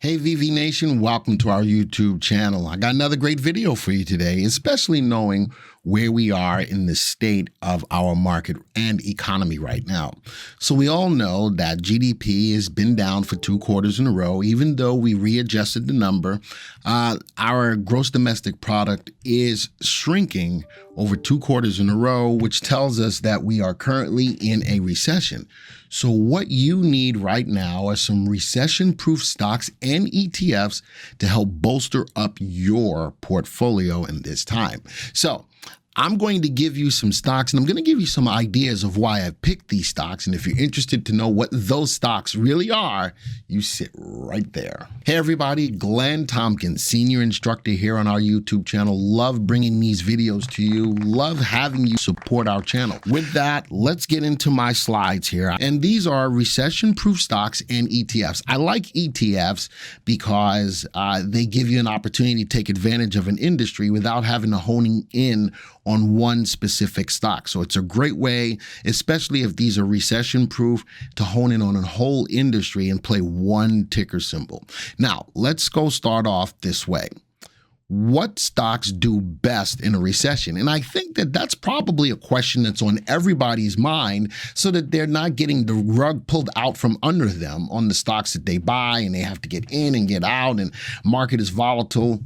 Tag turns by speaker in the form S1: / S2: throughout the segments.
S1: Hey VV Nation, welcome to our YouTube channel. I got another great video for you today, especially knowing where we are in the state of our market and economy right now. So we all know that GDP has been down for 2 quarters in a row. Even though we readjusted the number, our gross domestic product is shrinking over 2 quarters in a row, which tells us that we are currently in a recession. So what you need right now are some recession-proof stocks and ETFs to help bolster up your portfolio in this time. So I'm going to give you some stocks, and I'm going to give you some ideas of why I picked these stocks. And if you're interested to know what those stocks really are, you sit right there. Hey everybody, Glenn Tompkins, senior instructor here on our YouTube channel. Love bringing these videos to you. Love having you support our channel. With that, let's get into my slides here. And these are recession-proof stocks and ETFs. I like ETFs because they give you an opportunity to take advantage of an industry without having to hone in on one specific stock. So it's a great way, especially if these are recession-proof, to hone in on a whole industry and play one ticker symbol. Now, let's go start off this way. What stocks do best in a recession? And I think that that's probably a question that's on everybody's mind, so that they're not getting the rug pulled out from under them on the stocks that they buy, and they have to get in and get out, and market is volatile.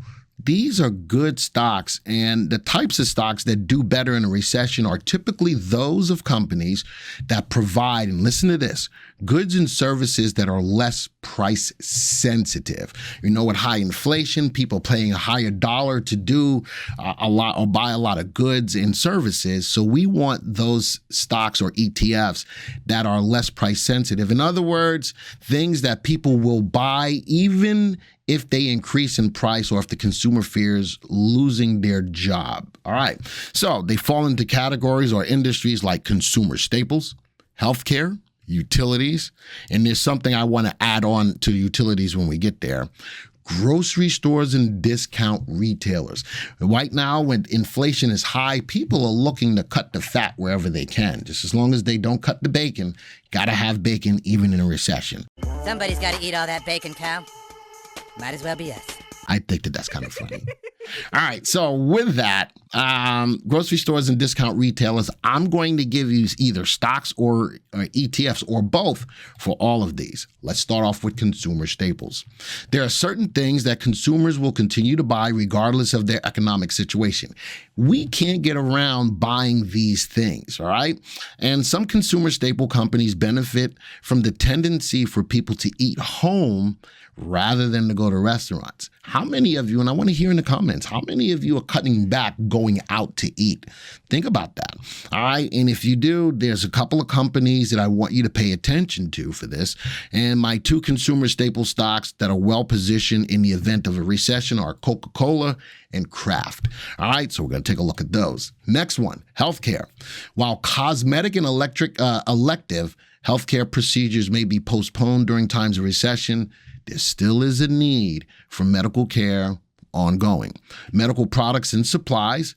S1: These are good stocks, and the types of stocks that do better in a recession are typically those of companies that provide, and listen to this, goods and services that are less price sensitive. You know, with high inflation, people paying a higher dollar to do a lot or buy a lot of goods and services. So we want those stocks or ETFs that are less price sensitive. In other words, things that people will buy even if they increase in price or if the consumer fears losing their job. All right. So they fall into categories or industries like consumer staples, healthcare, utilities, and there's something I want to add on to utilities when we get there. Grocery stores and discount retailers. Right now, when inflation is high, people are looking to cut the fat wherever they can. Just as long as they don't cut the bacon, gotta have bacon even in a recession.
S2: Somebody's got to eat all that bacon, cow. Might as well be us.
S1: I think that that's kind of funny. All right. So with that, grocery stores and discount retailers, I'm going to give you either stocks or ETFs or both for all of these. Let's start off with consumer staples. There are certain things that consumers will continue to buy regardless of their economic situation. We can't get around buying these things, all right? And some consumer staple companies benefit from the tendency for people to eat home rather than to go to restaurants. How many of you, and I want to hear in the comments, how many of you are cutting back going out to eat? Think about that. All right. And if you do, there's a couple of companies that I want you to pay attention to for this. And my 2 consumer staple stocks that are well positioned in the event of a recession are Coca-Cola and Kraft. All right. So we're going to take a look at those. Next one, healthcare. While cosmetic and elective healthcare procedures may be postponed during times of recession, there still is a need for medical care ongoing. Medical products and supplies.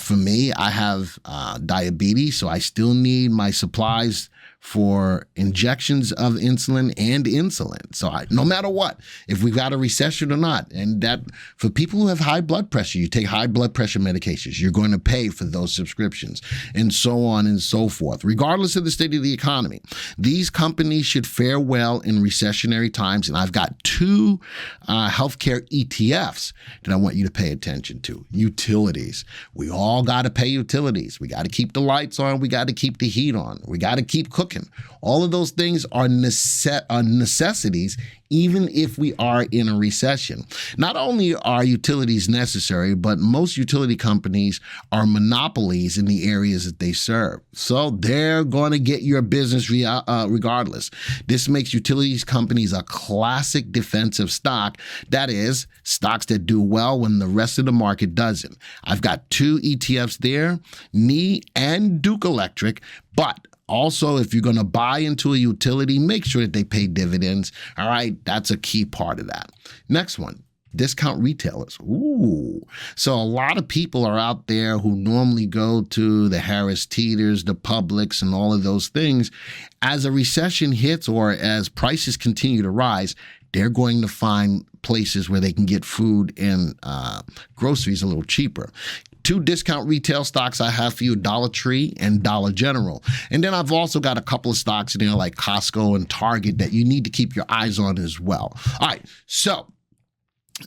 S1: For me, I have diabetes, so I still need my supplies for injections of insulin and insulin. So no matter what, if we've got a recession or not, and that for people who have high blood pressure, you take high blood pressure medications, you're going to pay for those subscriptions, and so on and so forth. Regardless of the state of the economy, these companies should fare well in recessionary times. And I've got 2 healthcare ETFs that I want you to pay attention to. Utilities. We all got to pay utilities. We got to keep the lights on. We got to keep the heat on. We got to keep cooking. All of those things are necessities, even if we are in a recession. Not only are utilities necessary, but most utility companies are monopolies in the areas that they serve. So they're going to get your business regardless. This makes utilities companies a classic defensive stock. That is, stocks that do well when the rest of the market doesn't. I've got 2 ETFs there, NE and Duke Electric, but also, if you're going to buy into a utility, make sure that they pay dividends. All right, that's a key part of that. Next one, discount retailers. Ooh. So a lot of people are out there who normally go to the Harris Teeters, the Publix, and all of those things. As a recession hits or as prices continue to rise, they're going to find places where they can get food and groceries a little cheaper. 2 discount retail stocks I have for you, Dollar Tree and Dollar General. And then I've also got a couple of stocks in there like Costco and Target that you need to keep your eyes on as well. All right, so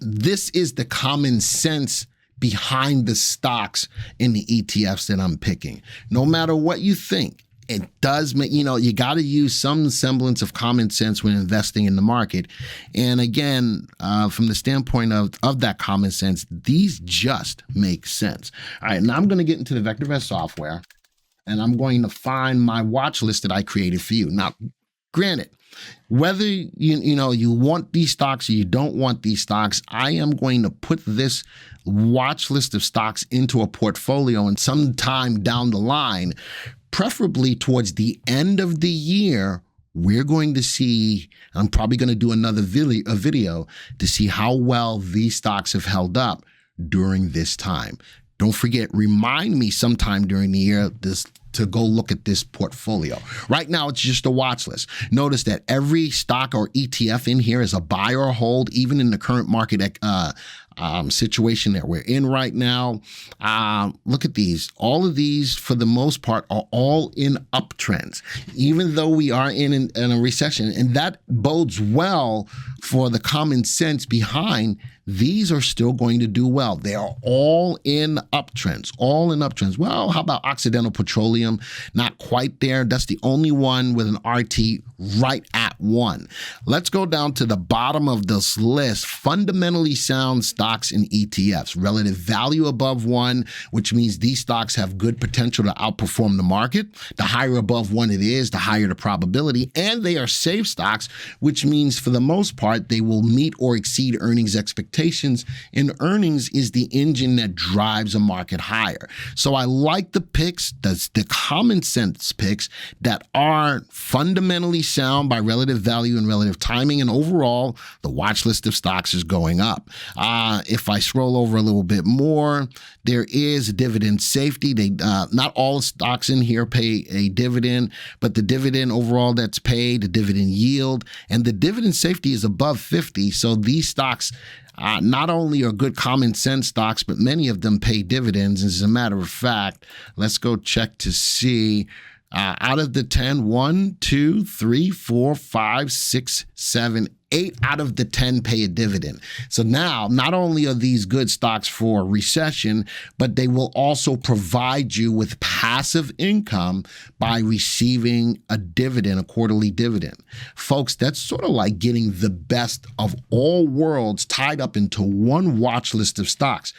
S1: this is the common sense behind the stocks in the ETFs that I'm picking. No matter what you think, it does make, you got to use some semblance of common sense when investing in the market. And again, from the standpoint of that common sense, these just make sense. All right, now I'm going to get into the VectorVest software, and I'm going to find my watch list that I created for you. Now, granted, whether you want these stocks or you don't want these stocks, I am going to put this watch list of stocks into a portfolio, and sometime down the line, preferably towards the end of the year, we're going to see, I'm probably going to do another video to see how well these stocks have held up during this time. Don't forget, remind me sometime during the year to go look at this portfolio. Right now, it's just a watch list. Notice that every stock or ETF in here is a buy or hold, even in the current market situation that we're in right now. Look at these. All of these, for the most part, are all in uptrends, even though we are in a recession. And that bodes well for the common sense behind these are still going to do well. They are all in uptrends, Well, how about Occidental Petroleum? Not quite there. That's the only one with an RT right at 1. Let's go down to the bottom of this list. Fundamentally sound stocks and ETFs. Relative value above 1, which means these stocks have good potential to outperform the market. The higher above 1 it is, the higher the probability. And they are safe stocks, which means for the most part, they will meet or exceed earnings expectations. And earnings is the engine that drives a market higher. So I like the picks, the common sense picks that are fundamentally sound by relative value and relative timing. And overall, the watch list of stocks is going up. If I scroll over a little bit more, there is dividend safety. Not all stocks in here pay a dividend, but the dividend overall that's paid, the dividend yield, and the dividend safety is above 50. So these stocks not only are good common sense stocks, but many of them pay dividends. As a matter of fact, let's go check to see. Out of the 10, 1, 2, 3, 4, 5, 6, 7, 8 out of the 10 pay a dividend. So now, not only are these good stocks for recession, but they will also provide you with passive income by receiving a dividend, a quarterly dividend. Folks, that's sort of like getting the best of all worlds tied up into one watch list of stocks.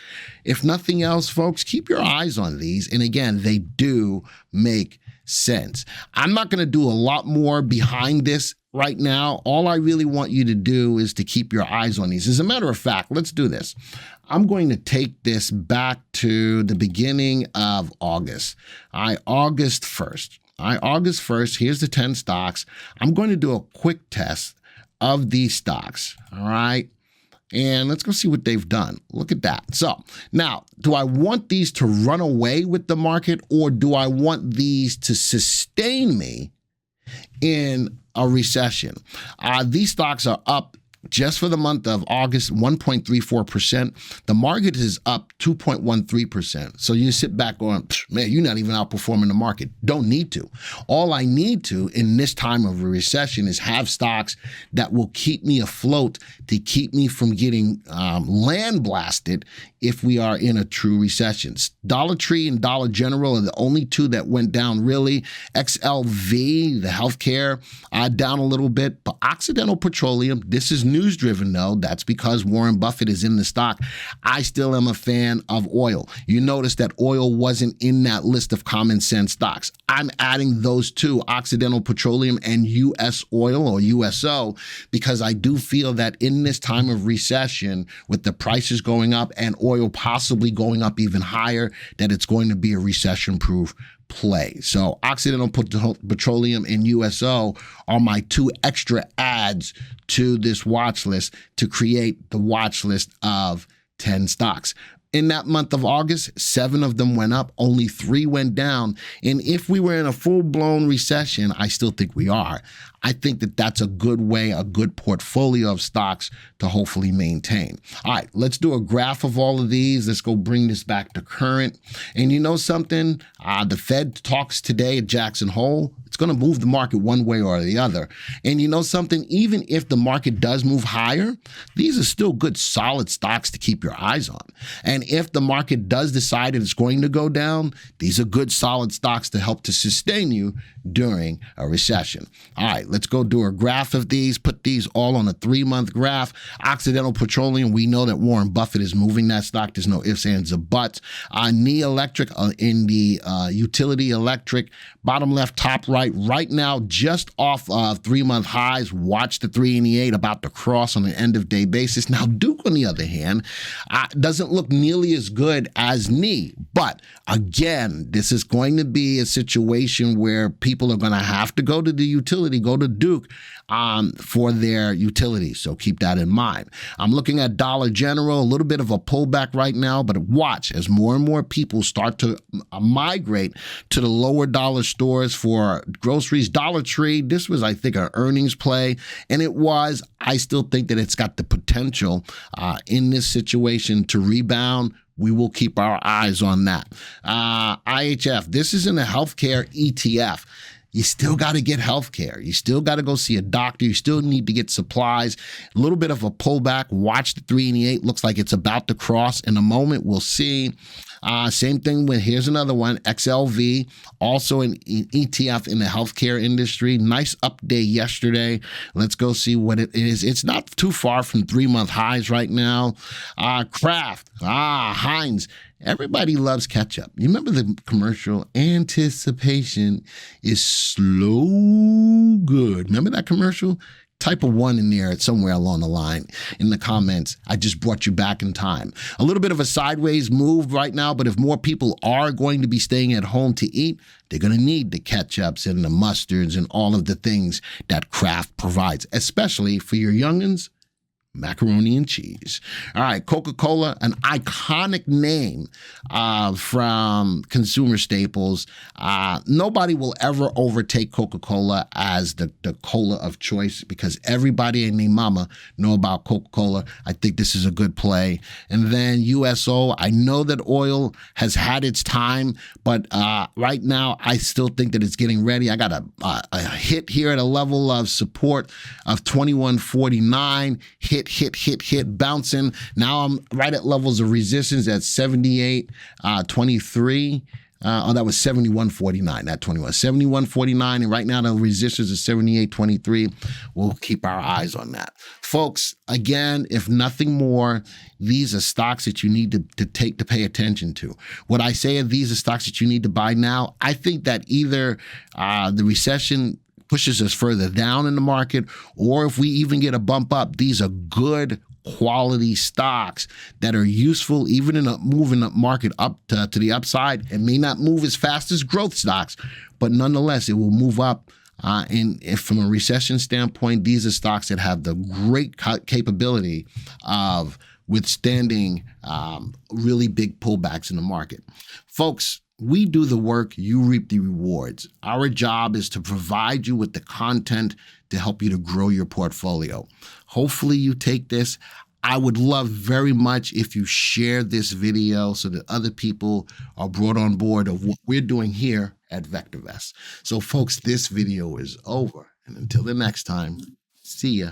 S1: If nothing else, folks, keep your eyes on these. And again, they do make sense. I'm not going to do a lot more behind this right now. All I really want you to do is to keep your eyes on these. As a matter of fact, let's do this. I'm going to take this back to the beginning of August. August 1st. August 1st, here's the 10 stocks. I'm going to do a quick test of these stocks. All right. And let's go see what they've done. Look at that. So now, do I want these to run away with the market, or do I want these to sustain me in a recession? These stocks are up just for the month of August, 1.34%. The market is up 2.13%. So you sit back going, man, you're not even outperforming the market. Don't need to. All I need to in this time of a recession is have stocks that will keep me afloat, to keep me from getting land blasted if we are in a true recession. Dollar Tree and Dollar General are the only two that went down really. XLV, the healthcare, down a little bit. But Occidental Petroleum, this is news driven though. That's because Warren Buffett is in the stock. I still am a fan of oil. You notice that oil wasn't in that list of common sense stocks. I'm adding those two, Occidental Petroleum and US Oil or USO, because I do feel that in this time of recession, with the prices going up and oil possibly going up even higher, that it's going to be a recession-proof play. So Occidental Petroleum and USO are my two extra adds to this watch list to create the watch list of 10 stocks. In that month of August, 7 of them went up, only 3 went down. And if we were in a full-blown recession, I still think we are, I think that that's a good way, a good portfolio of stocks to hopefully maintain. All right, let's do a graph of all of these. Let's go bring this back to current. And you know something? The Fed talks today at Jackson Hole. It's going to move the market one way or the other. And you know something? Even if the market does move higher, these are still good, solid stocks to keep your eyes on. And if the market does decide that it's going to go down, these are good, solid stocks to help to sustain you during a recession. All right, let's go do a graph of these, put these all on a 3-month graph. Occidental Petroleum, we know that Warren Buffett is moving that stock. There's no ifs, ands, or buts. NE Electric in the utility electric, bottom left, top right now, just off of 3-month highs. Watch the 3 and the 8 about to cross on an end of day basis. Now, Duke, on the other hand, doesn't look nearly as good as NE. But again, this is going to be a situation where people are going to have to go to the utility, go to Duke for their utilities. So keep that in mind. I'm looking at Dollar General, a little bit of a pullback right now, but watch as more and more people start to migrate to the lower dollar stores for groceries. Dollar Tree, this was, I think, an earnings play, and it was. I still think that it's got the potential in this situation to rebound. We will keep our eyes on that. IHF, this isn't a healthcare ETF. You still got to get healthcare. You still got to go see a doctor. You still need to get supplies. A little bit of a pullback. Watch the 3 and the 8. Looks like it's about to cross in a moment. We'll see. Same thing with, here's another one, XLV, also an ETF in the healthcare industry. Nice up day yesterday. Let's go see what it is. It's not too far from 3-month highs right now. Kraft, Heinz. Everybody loves ketchup. You remember the commercial? Anticipation is slow good. Remember that commercial? Type a 1 in there somewhere along the line in the comments. I just brought you back in time. A little bit of a sideways move right now, but if more people are going to be staying at home to eat, they're going to need the ketchups and the mustards and all of the things that Kraft provides, especially for your youngins. Macaroni and cheese. All right, Coca-Cola, an iconic name from consumer staples. Nobody will ever overtake Coca-Cola as the cola of choice because everybody and their mama know about Coca-Cola. I think this is a good play. And then USO, I know that oil has had its time, but right now I still think that it's getting ready. I got a hit here at a level of support of 21.49. Hit, bouncing. Now I'm right at levels of resistance at 78.23. That was 71.49, not 21. 71.49, and right now the resistance is 78.23. We'll keep our eyes on that. Folks, again, if nothing more, these are stocks that you need to pay attention to. What I say are these are stocks that you need to buy now. I think that either the recession pushes us further down in the market, or if we even get a bump up, these are good quality stocks that are useful even in moving the market up to the upside. It may not move as fast as growth stocks, but nonetheless, it will move up. And if from a recession standpoint, these are stocks that have the great capability of withstanding really big pullbacks in the market. Folks, we do the work, you reap the rewards. Our job is to provide you with the content to help you to grow your portfolio. Hopefully you take this. I would love very much if you share this video so that other people are brought on board of what we're doing here at VectorVest. So folks, this video is over. And until the next time, see ya.